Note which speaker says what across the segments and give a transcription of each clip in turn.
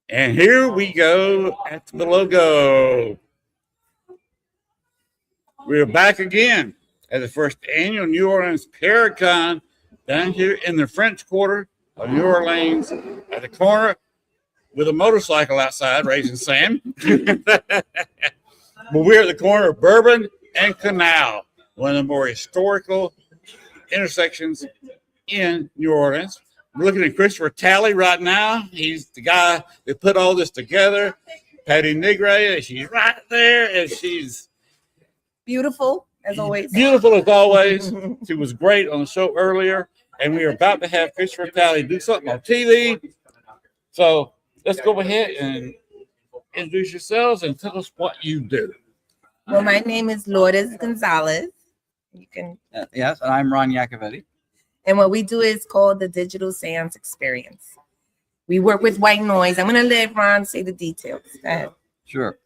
Speaker 1: And here we go at the logo. We're back again at the first annual New Orleans Paracon down here in the French Quarter of New Orleans at the corner with a motorcycle outside raising sand. But we're at the corner of Bourbon and Canal, one of the more historical intersections in New Orleans. We're looking at Christopher Talley right now. He's the guy that put all this together. Patty Nigre, she's right there, and she's
Speaker 2: beautiful as always.
Speaker 1: Beautiful as always. She was great on the show earlier, and we are about to have Christopher Talley do something on TV. So let's go ahead and introduce yourselves and tell us what you do.
Speaker 2: Well, my name is Lourdes Gonzalez. You can.
Speaker 3: Yes, and I'm Ron Iacovetti.
Speaker 2: And what we do is called the Digital Sounds Experience. We work with white noise. I'm going to let Ron say the details. Go ahead.
Speaker 3: Sure.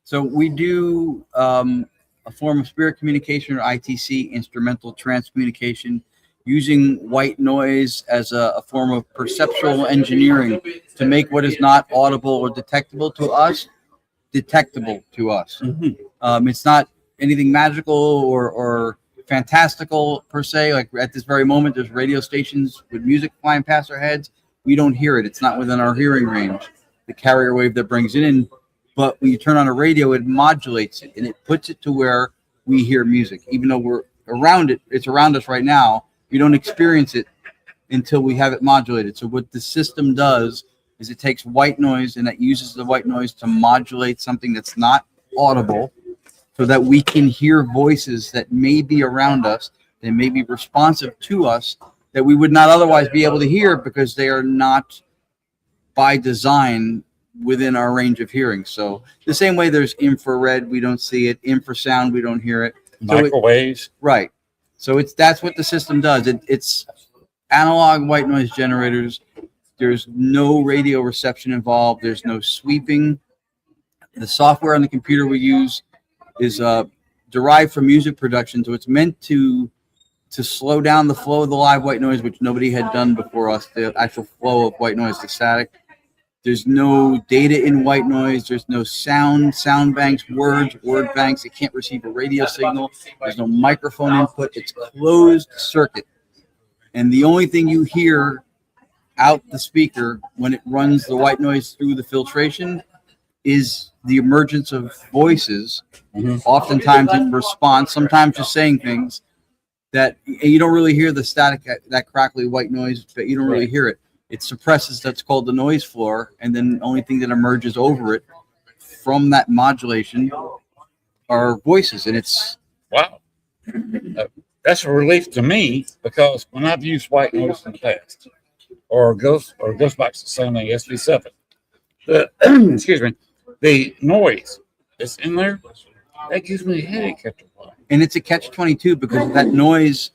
Speaker 3: So we do a form of spirit communication, or ITC, instrumental trance communication, using white noise as a form of perceptual engineering to make what is not audible or detectable to us detectable to us. Mm-hmm. It's not anything magical or fantastical per se. Like at this very moment, there's radio stations with music flying past our heads. We don't hear it. It's not within our hearing range. The carrier wave that brings it in. But when you turn on a radio, it modulates it and it puts it to where we hear music. Even though we're around it, it's around us right now. We don't experience it until we have it modulated. So what the system does is it takes white noise and it uses the white noise to modulate something that's not audible, so that we can hear voices that may be around us, that may be responsive to us, that we would not otherwise be able to hear because they are not by design within our range of hearing. So the same way there's infrared, we don't see it, infrasound, we don't hear it.
Speaker 1: Microwaves.
Speaker 3: Right. So that's what the system does. It's analog white noise generators. There's no radio reception involved. There's no sweeping. The software on the computer we use is derived from music production, so it's meant to slow down the flow of the live white noise, which nobody had done before us, the actual flow of white noise, the static. There's no data in white noise. There's no sound banks, word banks. It can't receive a radio signal. There's no microphone input. It's closed circuit. And the only thing you hear out the speaker when it runs the white noise through the filtration is the emergence of voices, oftentimes in response, sometimes just saying things that you don't really hear the static, that crackly white noise, but you don't really hear it. It suppresses, that's called the noise floor, and then the only thing that emerges over it from that modulation are voices, and it's...
Speaker 1: Wow. That's a relief to me, because when I've used white noise in the past, or Ghostbox, the same thing, SV7, excuse me, the noise that's in there, that gives me a headache after a while.
Speaker 3: And it's a catch-22 because that noise,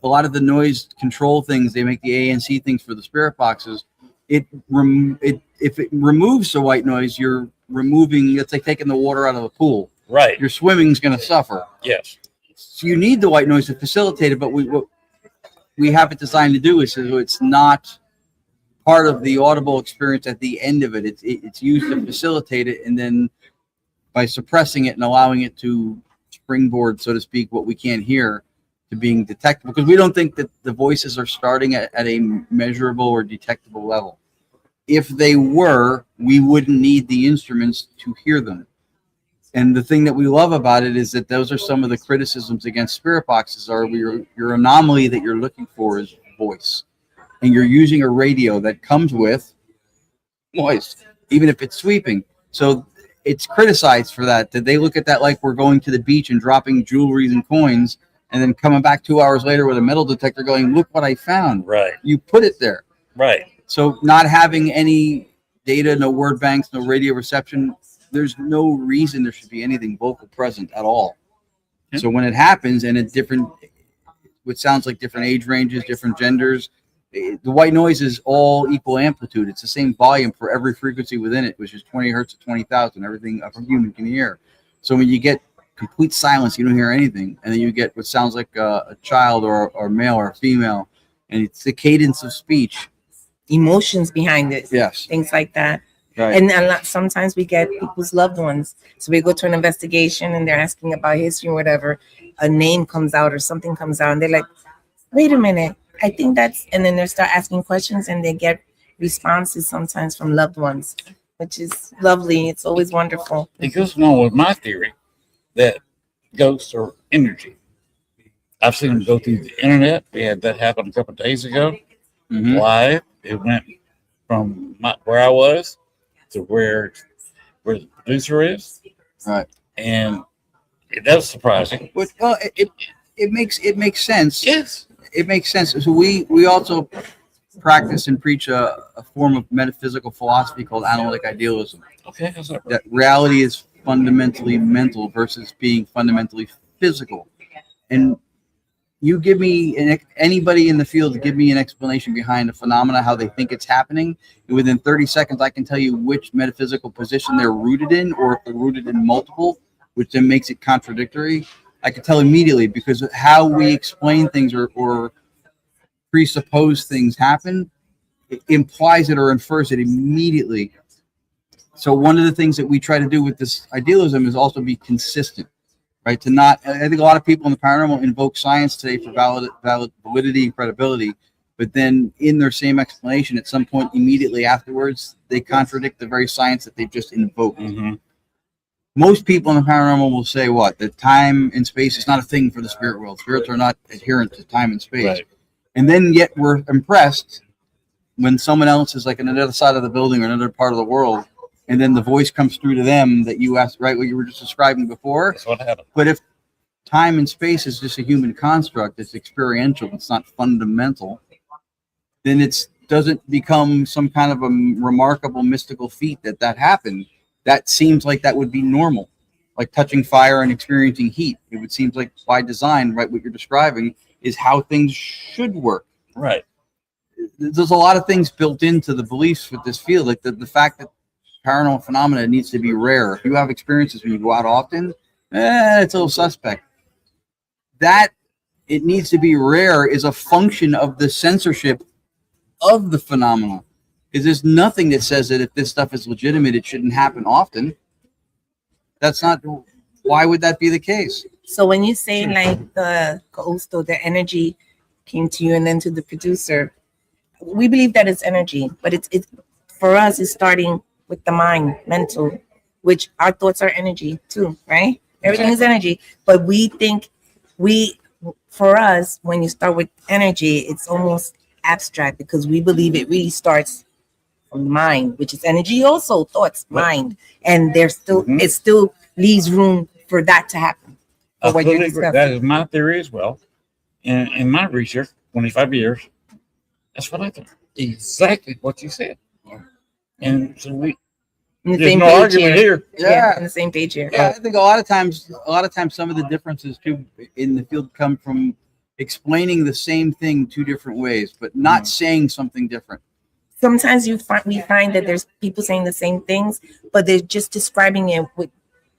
Speaker 3: a lot of the noise control things, they make the ANC things for the spirit boxes. If it removes the white noise, you're removing, it's like taking the water out of a pool.
Speaker 1: Right.
Speaker 3: Your swimming's going to suffer.
Speaker 1: Yes.
Speaker 3: So you need the white noise to facilitate it, but what we have it designed to do is so it's not part of the audible experience at the end of it. It's used to facilitate it, and then by suppressing it and allowing it to springboard, so to speak, what we can't hear to being detectable, because we don't think that the voices are starting at a measurable or detectable level. If they were, we wouldn't need the instruments to hear them. And the thing that we love about it is that those are some of the criticisms against spirit boxes are your anomaly that you're looking for is voice. And you're using a radio that comes with noise, even if it's sweeping. So it's criticized for that they look at that like we're going to the beach and dropping jewelry and coins and then coming back 2 hours later with a metal detector going, look what I found.
Speaker 1: Right.
Speaker 3: You put it there.
Speaker 1: Right.
Speaker 3: So not having any data, no word banks, no radio reception, there's no reason there should be anything vocal present at all. So when it happens and it's different, which sounds like different age ranges, different genders, the white noise is all equal amplitude. It's the same volume for every frequency within it, which is 20 hertz to 20,000, everything a human can hear. So when you get complete silence, you don't hear anything. And then you get what sounds like a child or male or female, and it's the cadence of speech.
Speaker 2: emotions behind it,
Speaker 3: Yes.
Speaker 2: things like that.
Speaker 3: Right.
Speaker 2: And a lot, sometimes we get people's loved ones. So we go to an investigation and they're asking about history or whatever. A name comes out or something comes out, and they're like, wait a minute, I think that's, and then they start asking questions and they get responses sometimes from loved ones, which is lovely. It's always wonderful.
Speaker 1: It goes along with my theory that ghosts are energy. I've seen them go through the internet. We had that happen a couple of days ago.
Speaker 3: Mhm.
Speaker 1: Live. It went from where I was to where the producer is.
Speaker 3: Right.
Speaker 1: And that was surprising.
Speaker 3: But it makes sense.
Speaker 1: Yes.
Speaker 3: It makes sense. So we also practice and preach a form of metaphysical philosophy called analytic idealism.
Speaker 1: Okay. How's that?
Speaker 3: That reality is fundamentally mental versus being fundamentally physical. And you give me anybody in the field give me an explanation behind a phenomena, how they think it's happening, and within 30 seconds I can tell you which metaphysical position they're rooted in, or if they're rooted in multiple, which then makes it contradictory. I can tell immediately, because how we explain things or presuppose things happen, it implies it or infers it immediately. So one of the things that we try to do with this idealism is also be consistent, right? To not, I think a lot of people in the paranormal invoke science today for valid validity and credibility, but then in their same explanation, at some point immediately afterwards, they contradict the very science that they've just invoked.
Speaker 1: Mm-hmm.
Speaker 3: Most people in the paranormal will say what? That time and space is not a thing for the spirit world. Spirits are not adherent to time and space.
Speaker 1: Right.
Speaker 3: And then yet we're impressed when someone else is like on another side of the building or another part of the world, and then the voice comes through to them that you asked, right, what you were just describing before.
Speaker 1: That's what happened.
Speaker 3: But if time and space is just a human construct, it's experiential, it's not fundamental, then it doesn't become some kind of a remarkable mystical feat that happened. That seems like that would be normal, like touching fire and experiencing heat. It would seem like by design, right, what you're describing is how things should work.
Speaker 1: Right.
Speaker 3: There's a lot of things built into the beliefs with this field, like the fact that paranormal phenomena needs to be rare. If you have experiences when you go out often, it's a little suspect. That it needs to be rare is a function of the censorship of the phenomena. Is there's nothing that says that if this stuff is legitimate, it shouldn't happen often. That's not. Why would that be the case?
Speaker 2: So when you say like the ghost or the energy came to you and then to the producer, we believe that it's energy, but it's for us, it's starting with the mind, mental, which our thoughts are energy too, right? Everything is energy, but we think for us, when you start with energy, it's almost abstract because we believe it really starts from the mind, which is energy also, thoughts, mind, and there's still it still leaves room for that to happen. For what you're discussing.
Speaker 1: That is my theory as well. In my research, 25 years, that's what I think. Exactly what you said. And so there's no argument here.
Speaker 2: Yeah, on the same page here.
Speaker 3: Yeah, I think a lot of times some of the differences too in the field come from explaining the same thing two different ways, but not saying something different.
Speaker 2: Sometimes we find that there's people saying the same things, but they're just describing it with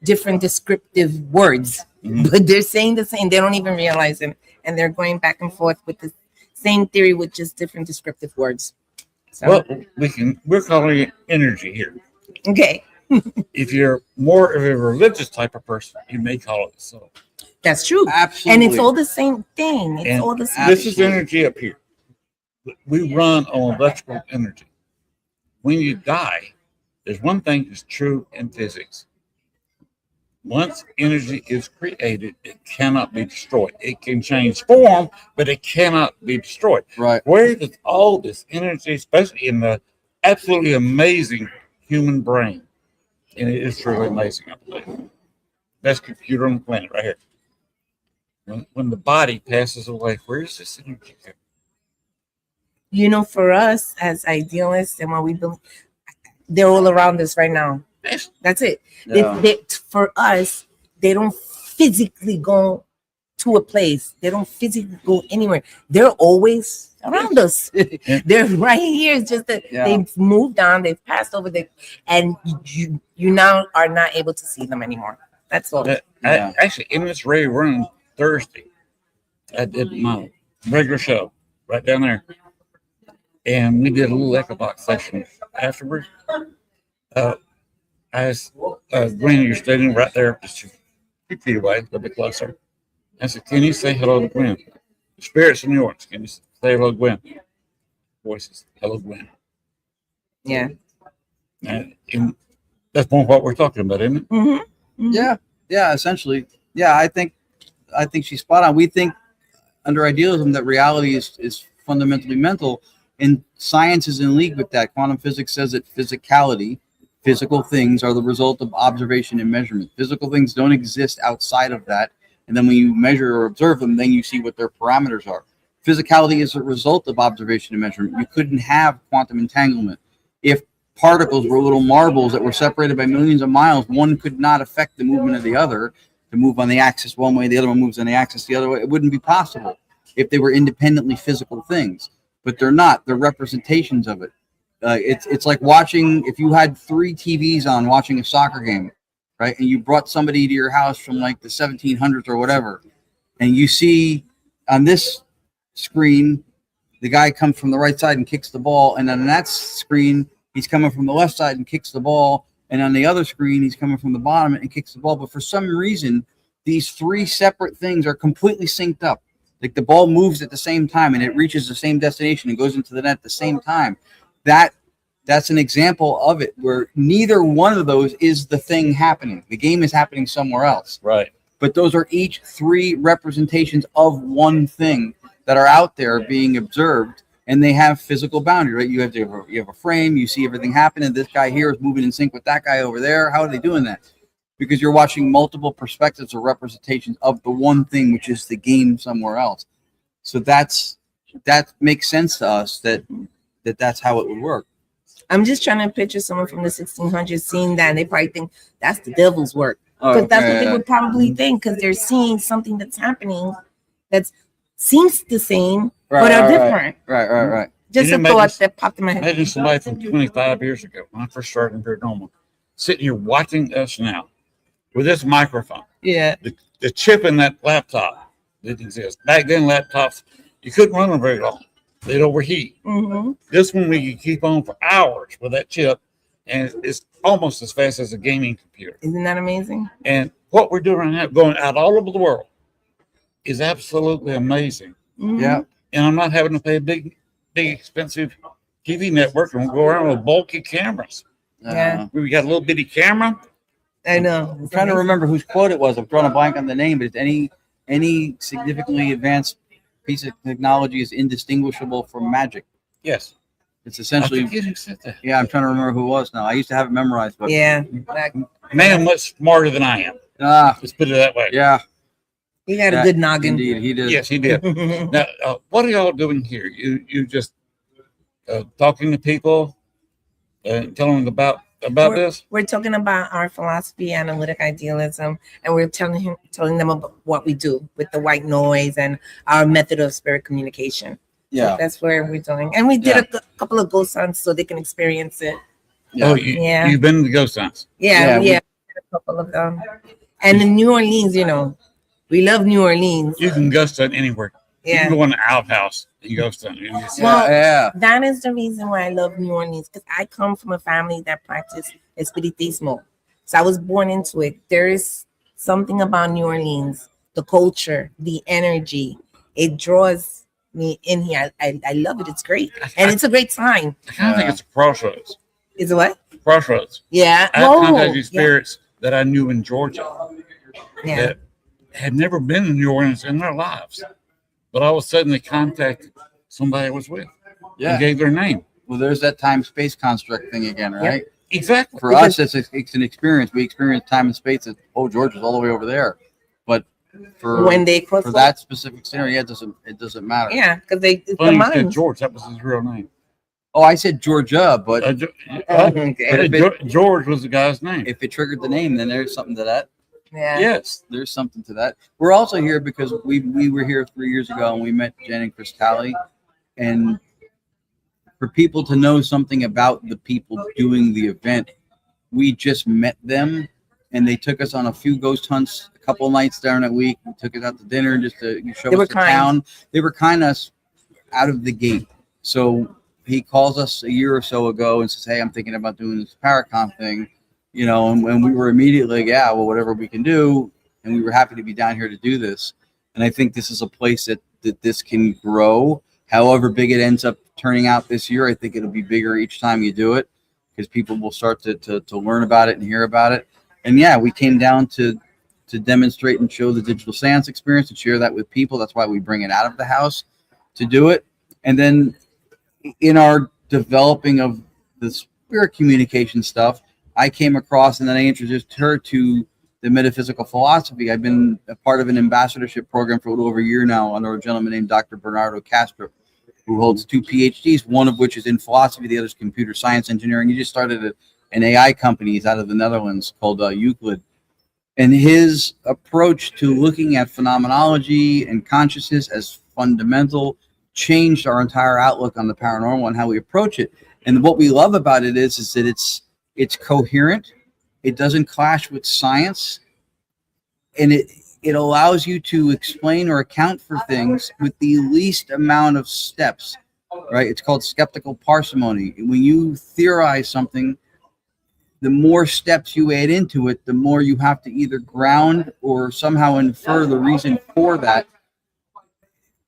Speaker 2: different descriptive words. But they're saying the same. They don't even realize it, and they're going back and forth with the same theory with just different descriptive words. So,
Speaker 1: Well, we're calling it energy here.
Speaker 2: okay,
Speaker 1: If you're more of a religious type of person, you may call it so.
Speaker 2: that's true.
Speaker 3: Absolutely.
Speaker 2: And it's all the same thing. It's
Speaker 1: And
Speaker 2: all the same.
Speaker 1: this is energy up here. We run on electrical energy. When you die, there's one thing that's true in physics. Once energy is created, it cannot be destroyed. It can change form, but it cannot be destroyed.
Speaker 3: Right.
Speaker 1: Where does all this energy, especially in the absolutely amazing human brain, and it is truly amazing, I believe. Best computer on the planet right here. When the body passes away, where is this energy go?
Speaker 2: You know, for us as idealists and what we believe, they're all around us right now.
Speaker 1: Yes.
Speaker 2: That's it.
Speaker 3: Yeah.
Speaker 2: For us, they don't physically go to a place. They don't physically go anywhere. They're always around us. They're right here. It's just that they've moved on. They've passed over there, and you now are not able to see them anymore. That's all.
Speaker 1: Actually, in this Ray room Thursday, I did my regular show right down there. and we did a little echo box session afterwards. I asked Gwen, you're standing right there, just a few feet away, a little bit closer. I said, can you say hello to Gwen? The spirits in New Orleans, can you say hello to Gwen? Voices, hello, Gwen.
Speaker 2: Yeah.
Speaker 1: And that's more what we're talking about, isn't it?
Speaker 2: Mm-hmm. Mm-hmm.
Speaker 3: Yeah, essentially. Yeah, I think she's spot on. We think under idealism that reality is fundamentally mental, and science is in league with that. Quantum physics says that physicality, physical things, are the result of observation and measurement. Physical things don't exist outside of that, and then when you measure or observe them, then you see what their parameters are. Physicality is a result of observation and measurement. You couldn't have quantum entanglement if particles were little marbles that were separated by millions of miles. One could not affect the movement of the other. To move on the axis one way, the other one moves on the axis the other way. It wouldn't be possible if they were independently physical things, but they're not. They're representations of it. It's like watching, if you had 3 TVs on watching a soccer game, right? And you brought somebody to your house from like the 1700s or whatever, and you see on this screen, the guy comes from the right side and kicks the ball, and on that screen, he's coming from the left side and kicks the ball. And on the other screen, he's coming from the bottom and kicks the ball. But for some reason, these 3 separate things are completely synced up. Like the ball moves at the same time and it reaches the same destination and goes into the net at the same time. That's an example of it where neither one of those is the thing happening. The game is happening somewhere else.
Speaker 1: Right.
Speaker 3: But those are each 3 representations of one thing that are out there being observed. And they have physical boundary, right? You have a frame, you see everything happen, and this guy here is moving in sync with that guy over there. How are they doing that? Because you're watching multiple perspectives or representations of the one thing, which is the game somewhere else. So that makes sense to us that's how it would work.
Speaker 2: I'm just trying to picture someone from the 1600s seeing that, and they probably think that's the devil's work. Because that's what they would probably think, because they're seeing something that's happening that seems the same, but are different.
Speaker 3: Right.
Speaker 2: Just a thought that popped in my head.
Speaker 1: Imagine somebody from 25 years ago, when I first started in paranormal, sitting here watching us now with this microphone.
Speaker 2: Yeah.
Speaker 1: The chip in that laptop didn't exist. Back then, laptops, you couldn't run them very long. They'd overheat.
Speaker 2: Mm-hmm.
Speaker 1: This one, we could keep on for hours with that chip, and it's almost as fast as a gaming computer.
Speaker 2: Isn't that amazing?
Speaker 1: And what we're doing right now, going out all over the world, is absolutely amazing.
Speaker 2: Mm-hmm.
Speaker 3: Yeah.
Speaker 1: And I'm not having to pay a big, expensive TV network and go around with bulky cameras.
Speaker 2: Yeah.
Speaker 1: We got a little bitty camera.
Speaker 2: I know.
Speaker 3: I'm trying to remember whose quote it was. I'm drawing a blank on the name, but it's any significantly advanced piece of technology is indistinguishable from magic.
Speaker 1: Yes.
Speaker 3: It's essentially.
Speaker 1: I forget who said that.
Speaker 3: Yeah, I'm trying to remember who it was now. I used to have it memorized, but
Speaker 2: Yeah.
Speaker 1: Man, much smarter than I am. Let's put it that way.
Speaker 3: Yeah.
Speaker 2: He got a good noggin.
Speaker 3: Indeed, he did.
Speaker 1: Yes, he did. Now, what are y'all doing here? You just talking to people and telling them about this?
Speaker 2: We're talking about our philosophy, analytic idealism, and we're telling them about what we do with the white noise and our method of spirit communication.
Speaker 3: Yeah.
Speaker 2: So that's where we're doing. And we did a couple of ghost hunts so they can experience it.
Speaker 3: Yeah.
Speaker 1: Oh, you've been to the ghost hunts?
Speaker 2: Yeah. We did a couple of them. And in New Orleans, we love New Orleans.
Speaker 1: You can ghost hunt anywhere. You
Speaker 2: Yeah.
Speaker 1: can go in an outhouse and ghost hunt.
Speaker 2: Well, that is the reason why I love New Orleans, because I come from a family that practiced espiritismo. So I was born into it. There is something about New Orleans, the culture, the energy. It draws me in here. I love it. It's great. And it's a great time.
Speaker 1: I kind of think it's a crossroads.
Speaker 2: Is it what?
Speaker 1: Crossroads.
Speaker 2: Yeah.
Speaker 1: I have contacted spirits that I knew in Georgia that had never been in New Orleans in their lives. But all of a sudden they contacted somebody I was with.
Speaker 3: Yeah.
Speaker 1: And gave their name.
Speaker 3: Well, there's that time-space construct thing again, right?
Speaker 2: Yep.
Speaker 1: Exactly.
Speaker 3: For us, it's an experience. We experience time and space that, George is all the way over there. But for
Speaker 2: when they cross
Speaker 3: for that specific scenario, it doesn't matter.
Speaker 2: Yeah, because it's the
Speaker 1: Funny you said
Speaker 2: mind.
Speaker 1: George. That was his real name.
Speaker 3: Oh, I said Georgia, but
Speaker 1: George was the guy's name.
Speaker 3: if it triggered the name, then there's something to that.
Speaker 2: Yeah.
Speaker 1: Yes.
Speaker 3: There's something to that. We're also here because we were here 3 years ago and we met Jen and Chris Talley. And for people to know something about the people doing the event, we just met them and they took us on a few ghost hunts a couple of nights during that week. We took us out to dinner just to show us the town. They were kind of out of the gate. So he calls us a year or so ago and says, "Hey, I'm thinking about doing this Paracon thing," you know, and we were immediately like, "Yeah, well, whatever we can do," and we were happy to be down here to do this. And I think this is a place that this can grow. However big it ends up turning out this year, I think it'll be bigger each time you do it because people will start to learn about it and hear about it. And yeah, we came down to demonstrate and show the digital seance experience and share that with people. That's why we bring it out of the house to do it. And then in our developing of the spirit communication stuff, I came across and then I introduced her to the metaphysical philosophy. I've been a part of an ambassadorship program for a little over a year now under a gentleman named Dr. Bernardo Castro, who holds 2 PhDs, one of which is in philosophy, the other is computer science engineering. He just started an AI company. He's out of the Netherlands called Euclid. And his approach to looking at phenomenology and consciousness as fundamental changed our entire outlook on the paranormal and how we approach it. And what we love about it is that it's coherent. It doesn't clash with science, and it allows you to explain or account for things with the least amount of steps, right? It's called skeptical parsimony. When you theorize something, the more steps you add into it, the more you have to either ground or somehow infer the reason for that.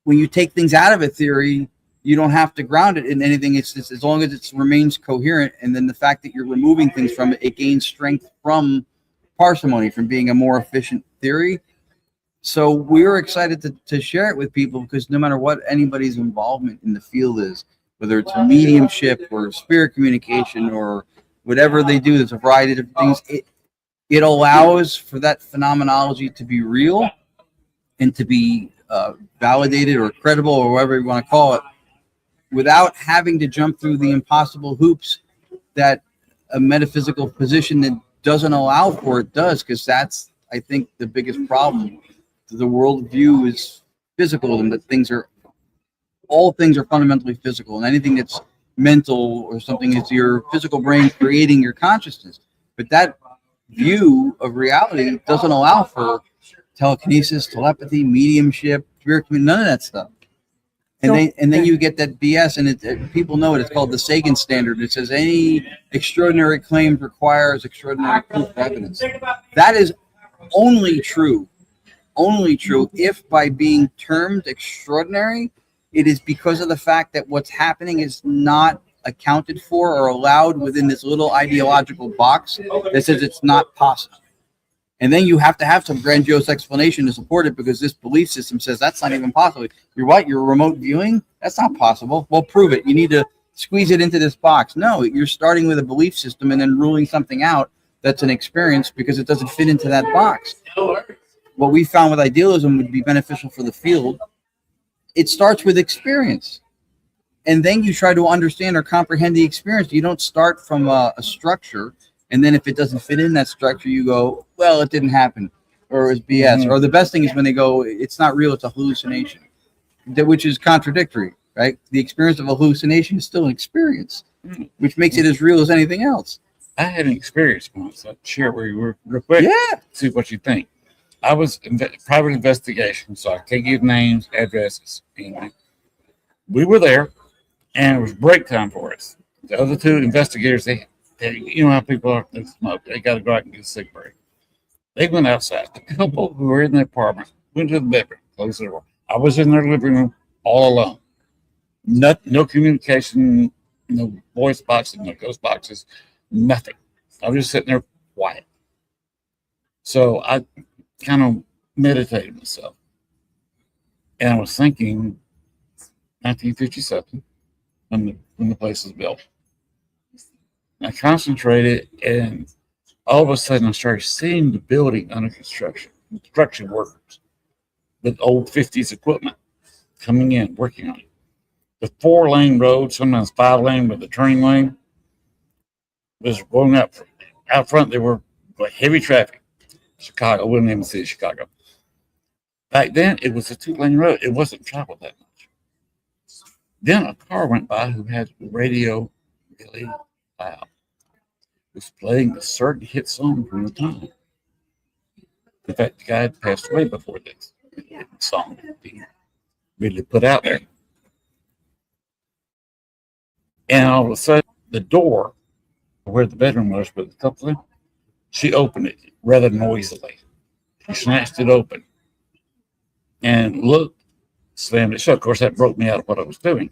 Speaker 3: When you take things out of a theory, you don't have to ground it in anything. It's just, as long as it remains coherent, and then the fact that you're removing things from it, it gains strength from parsimony, from being a more efficient theory. So we're excited to share it with people because no matter what anybody's involvement in the field is, whether it's mediumship or spirit communication or whatever they do, there's a variety of different things. It allows for that phenomenology to be real and to be validated or credible or whatever you want to call it, without having to jump through the impossible hoops that a metaphysical position that doesn't allow for it does, because that's, I think, the biggest problem. The worldview is physical, and that all things are fundamentally physical, and anything that's mental or something is your physical brain creating your consciousness. But that view of reality doesn't allow for telekinesis, telepathy, mediumship, spirit, none of that stuff. And then you get that BS, and people know it. It's called the Sagan standard. It says any extraordinary claim requires extraordinary proof of evidence. That is only true if by being termed extraordinary, it is because of the fact that what's happening is not accounted for or allowed within this little ideological box that says it's not possible. And then you have to have some grandiose explanation to support it, because this belief system says that's not even possible. You're what? You're remote viewing? That's not possible. Well, prove it. You need to squeeze it into this box. No, you're starting with a belief system and then ruling something out that's an experience because it doesn't fit into that box. What we found with idealism would be beneficial for the field. It starts with experience, and then you try to understand or comprehend the experience. You don't start from a structure, and then if it doesn't fit in that structure, you go, well, it didn't happen, or it was BS. Mm-hmm. Or the best thing is when they go, it's not real, it's a hallucination, which is contradictory, right? The experience of a hallucination is still an experience, which makes it as real as anything else.
Speaker 1: I had an experience once. I'll share where you were real quick.
Speaker 3: Yeah.
Speaker 1: See what you think. I was in private investigation, so I can't give names, addresses, anything. We were there, and it was break time for us. The other two investigators, they you know how people are, they smoke. They got to go out and get a cig break. They went outside. The couple who were in the apartment went to the bedroom, closed the door. I was in their living room all alone. No communication, no voice boxes, no ghost boxes, nothing. I was just sitting there quiet. So I kind of meditated myself. And I was thinking 1957 when the place was built. I concentrated, and all of a sudden I started seeing the building under construction workers with old 50s equipment coming in, working on it. The 4-lane road, sometimes 5-lane with the turning lane, was going up out front. There were heavy traffic. Chicago, we didn't even see Chicago. Back then, it was a 2-lane road. It wasn't traveled that much. Then a car went by who had the radio really loud. It was playing a certain hit song from the time. In fact, the guy had passed away before this song being really put out there. And all of a sudden, the door where the bedroom was with the couple of them, she opened it rather noisily. She snatched it open and looked, slammed it shut. Of course, that broke me out of what I was doing.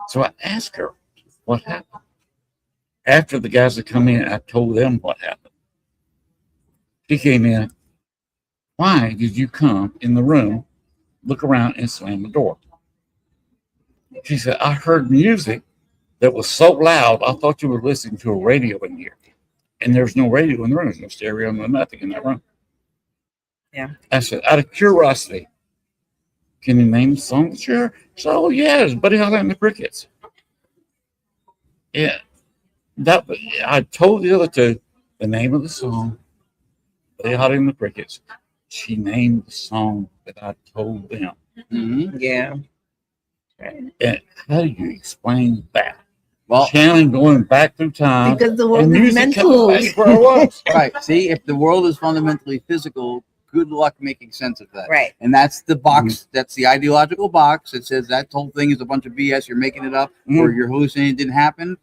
Speaker 1: So I asked her what happened. After the guys had come in, I told them what happened. She came in. Why did you come in the room, look around, and slam the door? She said, I heard music that was so loud, I thought you were listening to a radio in here. And there's no radio in the room. There's no stereo, no nothing in that room.
Speaker 2: Yeah.
Speaker 1: I said, out of curiosity, can you name the song? Sure. So, yeah, it's Buddy Holly and the Crickets. Yeah. I told the other two the name of the song, Buddy Holly and the Crickets. She named the song that I told them.
Speaker 3: Mm-hmm.
Speaker 2: Yeah.
Speaker 1: And how do you explain that?
Speaker 3: Well,
Speaker 1: Channeling going back through time.
Speaker 2: Because the
Speaker 1: and
Speaker 2: world is
Speaker 1: music coming
Speaker 2: mental.
Speaker 1: back where I was.
Speaker 3: right. See, if the world is fundamentally physical, good luck making sense of that.
Speaker 2: Right.
Speaker 3: And that's the box. That's the ideological box that says that whole thing is a bunch of BS. You're making it up, or you're hallucinating. It didn't happen.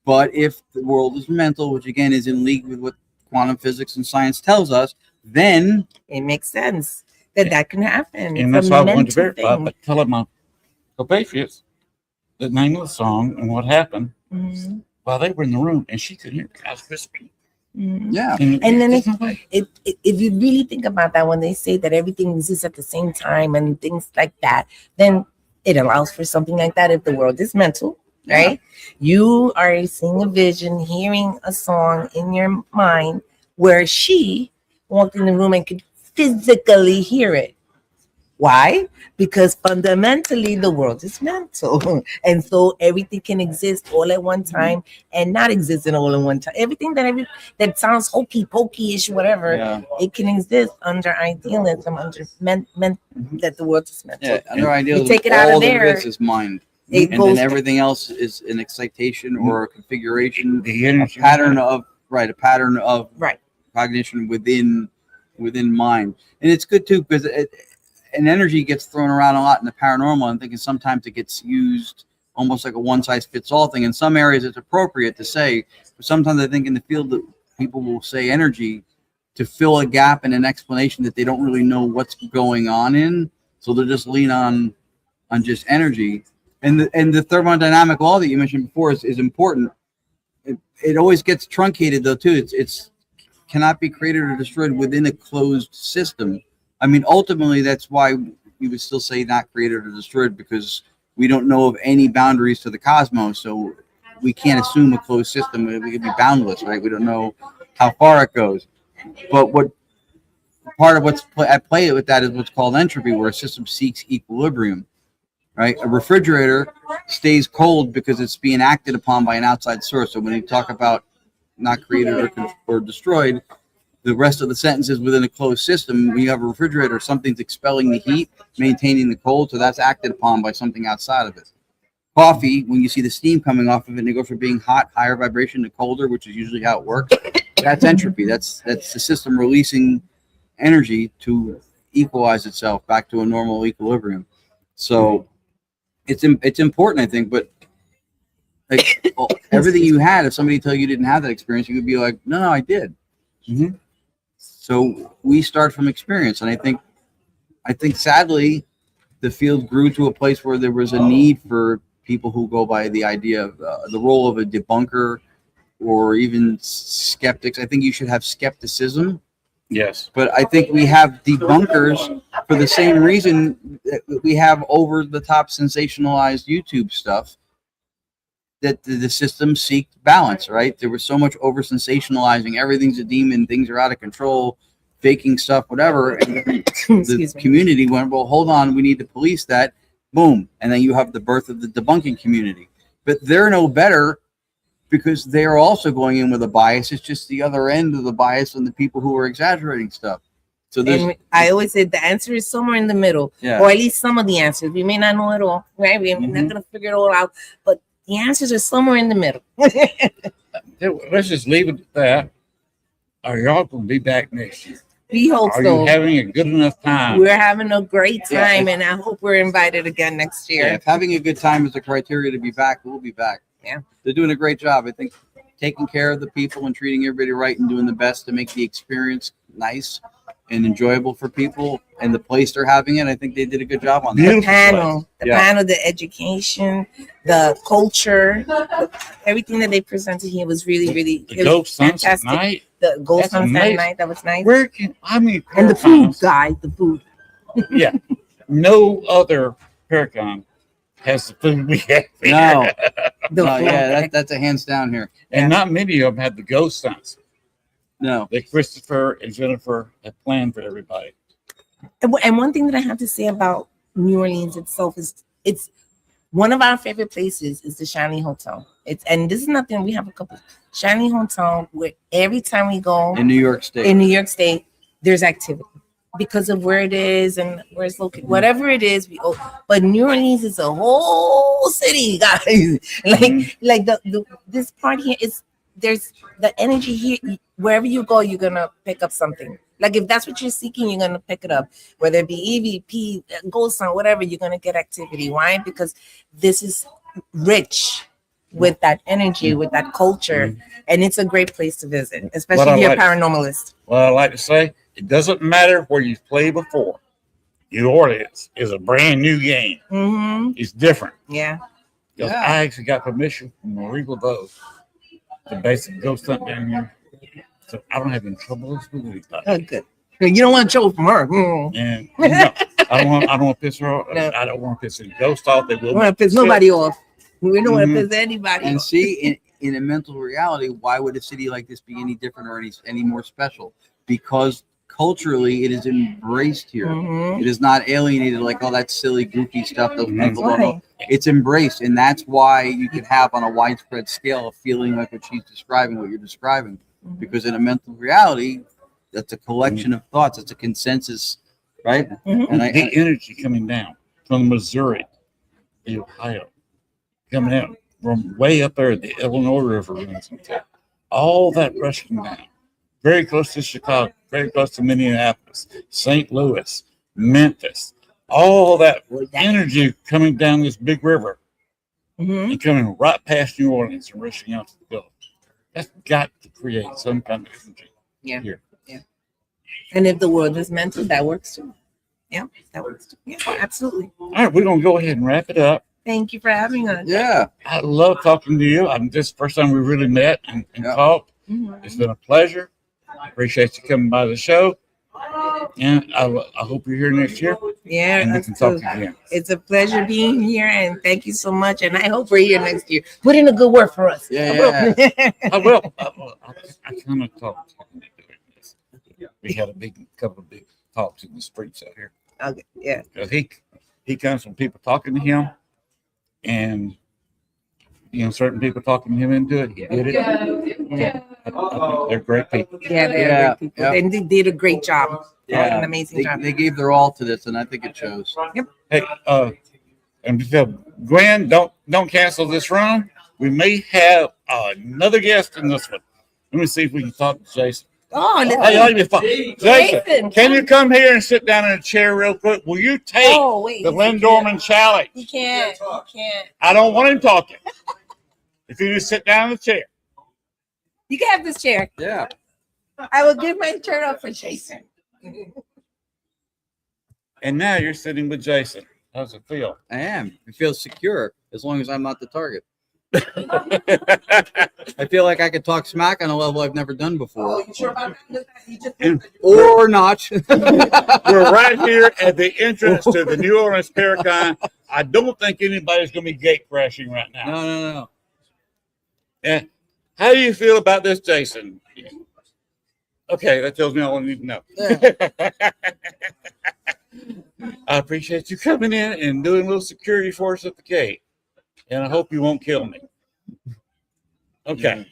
Speaker 3: But if the world is mental, which again is in league with what quantum physics and science tells us, then
Speaker 2: It makes sense that can happen.
Speaker 1: And
Speaker 2: It's
Speaker 1: that's
Speaker 2: a
Speaker 1: why I wanted to
Speaker 2: mental
Speaker 1: verify,
Speaker 2: thing.
Speaker 1: but telling my compatriots the name of the song and what happened
Speaker 2: Mhm.
Speaker 1: while they were in the room, and she could hear guys whispering.
Speaker 2: Mhm.
Speaker 3: yeah,
Speaker 2: And then
Speaker 1: there's no way.
Speaker 2: if you really think about that, when they say that everything exists at the same time and things like that, then it allows for something like that. If the world is mental, right? You are seeing a vision, hearing a song in your mind where she walked in the room and could physically hear it. Why? Because fundamentally the world is mental. And so everything can exist all at one time and not exist in all at one time. Everything that sounds hokey pokey-ish, whatever,
Speaker 3: yeah,
Speaker 2: it can exist under idealism, under that the world is mental.
Speaker 3: yeah. Under idealism,
Speaker 2: take it out of
Speaker 3: all
Speaker 2: there,
Speaker 3: it is mind,
Speaker 2: It
Speaker 3: and
Speaker 2: goes
Speaker 3: then everything else is an excitation or a configuration,
Speaker 1: The
Speaker 3: a
Speaker 1: energy.
Speaker 3: pattern of
Speaker 2: right.
Speaker 3: cognition within mind. And it's good too because an energy gets thrown around a lot in the paranormal. I'm thinking sometimes it gets used almost like a one size fits all thing. In some areas it's appropriate to say, but sometimes I think in the field that people will say energy to fill a gap in an explanation that they don't really know what's going on in, so they'll just lean on just energy. And the thermodynamic law that you mentioned before is important. It always gets truncated though too. It's cannot be created or destroyed within a closed system. I mean, ultimately, that's why we would still say not created or destroyed, because we don't know of any boundaries to the cosmos. So we can't assume a closed system. It could be boundless, right? We don't know how far it goes. But what part of what's at play with that is what's called entropy, where a system seeks equilibrium, right? A refrigerator stays cold because it's being acted upon by an outside source. So when you talk about not created or destroyed, the rest of the sentence is within a closed system. When you have a refrigerator, something's expelling the heat, maintaining the cold, so that's acted upon by something outside of it. Coffee, when you see the steam coming off of it, and it goes from being hot, higher vibration, to colder, which is usually how it works. That's entropy. That's the system releasing energy to equalize itself back to a normal equilibrium. So it's important, I think. But like everything you had, if somebody tell you didn't have that experience, you would be like, no, I did.
Speaker 1: Mm-hmm.
Speaker 3: So we start from experience, and I think sadly, the field grew to a place where there was a need for people who go by the idea of the role of a debunker or even skeptics. I think you should have skepticism.
Speaker 1: Yes.
Speaker 3: But I think we have debunkers for the same reason that we have over the top sensationalized YouTube stuff, that the system seeked balance, right? There was so much over sensationalizing. Everything's a demon. Things are out of control, faking stuff, whatever. And the community went, well, hold on. We need to police that. Boom. And then you have the birth of the debunking community. But they're no better because they're also going in with a bias. It's just the other end of the bias and the people who are exaggerating stuff. So
Speaker 2: and I always say the answer is somewhere in the middle, or at least some of the answers. We may not know it all, right? We're not going to figure it all out, but the answers are somewhere in the middle.
Speaker 1: Let's just leave it at that. Are y'all going to be back next year?
Speaker 2: We hope
Speaker 1: Are
Speaker 2: so.
Speaker 1: you having a good enough time?
Speaker 2: We're having a great
Speaker 3: Yeah,
Speaker 2: time, and I hope we're invited again next
Speaker 3: Yeah,
Speaker 2: year.
Speaker 3: if having a good time is the criteria to be back, we'll be back.
Speaker 2: Yeah.
Speaker 3: They're doing a great job. I think taking care of the people and treating everybody right and doing the best to make the experience nice and enjoyable for people and the place they're having it. I think they did a good job on that.
Speaker 2: The
Speaker 1: Beautiful
Speaker 2: panel,
Speaker 3: Yeah.
Speaker 2: the education, the culture, everything that they presented here was really, really
Speaker 1: The
Speaker 2: it was
Speaker 1: ghost sunset
Speaker 2: fantastic.
Speaker 1: night.
Speaker 2: The ghost
Speaker 1: That's
Speaker 2: sunset
Speaker 1: amazing.
Speaker 2: night, that was nice.
Speaker 1: Where can I mean?
Speaker 2: And the food,
Speaker 1: Paracons-
Speaker 2: guys, the food.
Speaker 1: Yeah, no other Paracon has the food we have. Here.
Speaker 3: No.
Speaker 2: The
Speaker 3: No,
Speaker 2: food.
Speaker 3: yeah, that's a hands down here.
Speaker 1: And not many of them had the ghost stunts
Speaker 3: No.
Speaker 1: that Christopher and Jennifer had planned for everybody.
Speaker 2: And one thing that I have to say about New Orleans itself is it's one of our favorite places is the Shiny Hotel. And this is nothing. We have a couple Shiny Hotel where every time we go
Speaker 3: In New York State.
Speaker 2: in New York State, there's activity because of where it is and where it's located. Whatever it is, but New Orleans is a whole city, guys. Like this part here is there's the energy here. Wherever you go, you're gonna pick up something. Like if that's what you're seeking, you're gonna pick it up. Whether it be EVP, Ghost Sound, whatever, you're gonna get activity. Why? Because this is rich with that energy, with that culture, and it's a great place to visit, especially if you're a paranormalist.
Speaker 1: Well, I like to say it doesn't matter where you've played before. New Orleans is a brand new game.
Speaker 2: Mm-hmm.
Speaker 1: It's different.
Speaker 2: Yeah.
Speaker 1: Because
Speaker 3: Yeah.
Speaker 1: I actually got permission from Marie Laveau to basic ghost hunt down here. So I don't have any trouble with anybody.
Speaker 2: Oh, good. You don't want to trouble from her. Mm.
Speaker 1: And no, I don't want to piss her off.
Speaker 2: No.
Speaker 1: I don't want to piss any ghost off. They will
Speaker 2: We don't want to piss nobody off. We don't want
Speaker 1: Mhm.
Speaker 2: to piss anybody
Speaker 3: And
Speaker 2: off.
Speaker 3: see, in a mental reality, why would a city like this be any different or any more special? Because culturally, it is embraced here.
Speaker 2: Mhm.
Speaker 3: It is not alienated like all that silly, goofy stuff those
Speaker 1: Mhm.
Speaker 3: people don't know. It's embraced, and that's why you can have on a widespread scale a feeling like what she's describing, what you're describing. Because in a mental reality, that's a collection of thoughts. It's a consensus, right?
Speaker 2: Mhm.
Speaker 3: And
Speaker 1: the energy coming down from Missouri, the Ohio, coming out from way up there, the Illinois River runs into it. All that rushing down, very close to Chicago, very close to Minneapolis, St. Louis, Memphis, all that energy coming down this big river
Speaker 2: Mhm.
Speaker 1: and coming right past New Orleans and rushing out to the Gulf. That's got to create some kind of energy.
Speaker 2: Yeah.
Speaker 1: Here.
Speaker 2: And if the world is mental, that works too. Yeah, that works too. Yeah, absolutely.
Speaker 1: All right, we're gonna go ahead and wrap it up.
Speaker 2: Thank you for having us.
Speaker 3: yeah,
Speaker 1: I love talking to you. This is the first time we really met and
Speaker 3: Yeah.
Speaker 1: talked.
Speaker 2: Mhm.
Speaker 1: It's been a pleasure. I appreciate you coming by the show. And I hope you're here next year
Speaker 2: Yeah,
Speaker 1: and we
Speaker 2: us
Speaker 1: can talk
Speaker 2: too.
Speaker 1: again.
Speaker 2: It's a pleasure being here, and thank you so much. And I hope we're here next year. Put in a good word for us.
Speaker 3: Yeah,
Speaker 1: I will. I kind of talked to him doing this. We had a couple of big talks in the streets out here.
Speaker 2: Okay, yeah.
Speaker 1: 'Cause he comes from people talking to him, and certain people talking him into it. He did it.
Speaker 2: Yeah.
Speaker 1: I think they're great people.
Speaker 2: Yeah, they're
Speaker 3: Yeah,
Speaker 2: great people.
Speaker 3: yeah.
Speaker 2: And they did a great job.
Speaker 3: Yeah.
Speaker 2: An amazing job.
Speaker 3: they gave their all to this, and I think it shows.
Speaker 1: Hey, and tell Gwen, don't cancel this run. We may have another guest in this one. Let me see if we can talk to Jason.
Speaker 2: Oh,
Speaker 1: Hey, I'll be fine. Jason,
Speaker 2: Jason,
Speaker 1: can you come here and sit down in a chair real quick? Will you take
Speaker 2: oh, wait.
Speaker 1: the Lindorman challenge?
Speaker 2: He can't. He can't.
Speaker 1: I don't want him talking. If you just sit down in the chair.
Speaker 2: You can have this chair.
Speaker 3: Yeah.
Speaker 2: I will give my chair up for Jason.
Speaker 1: And now you're sitting with Jason. How's it feel?
Speaker 3: I am. It feels secure as long as I'm not the target. I feel like I could talk smack on a level I've never done before.
Speaker 2: You sure about that?
Speaker 3: Or not.
Speaker 1: We're right here at the entrance to the New Orleans Paracon. I don't think anybody's going to be gate crashing right now.
Speaker 3: No.
Speaker 1: And how do you feel about this, Jason? Okay, that tells me all I need to know. I appreciate you coming in and doing a little security for us at the gate. And I hope you won't kill me. Okay.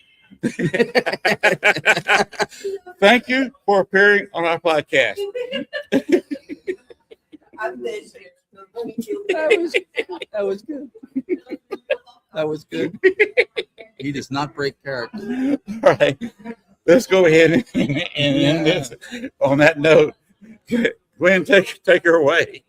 Speaker 1: Thank you for appearing on our podcast.
Speaker 3: That was good. That was good. He does not break character.
Speaker 1: All right. let's go ahead and end this on that note. Gwen, take her away.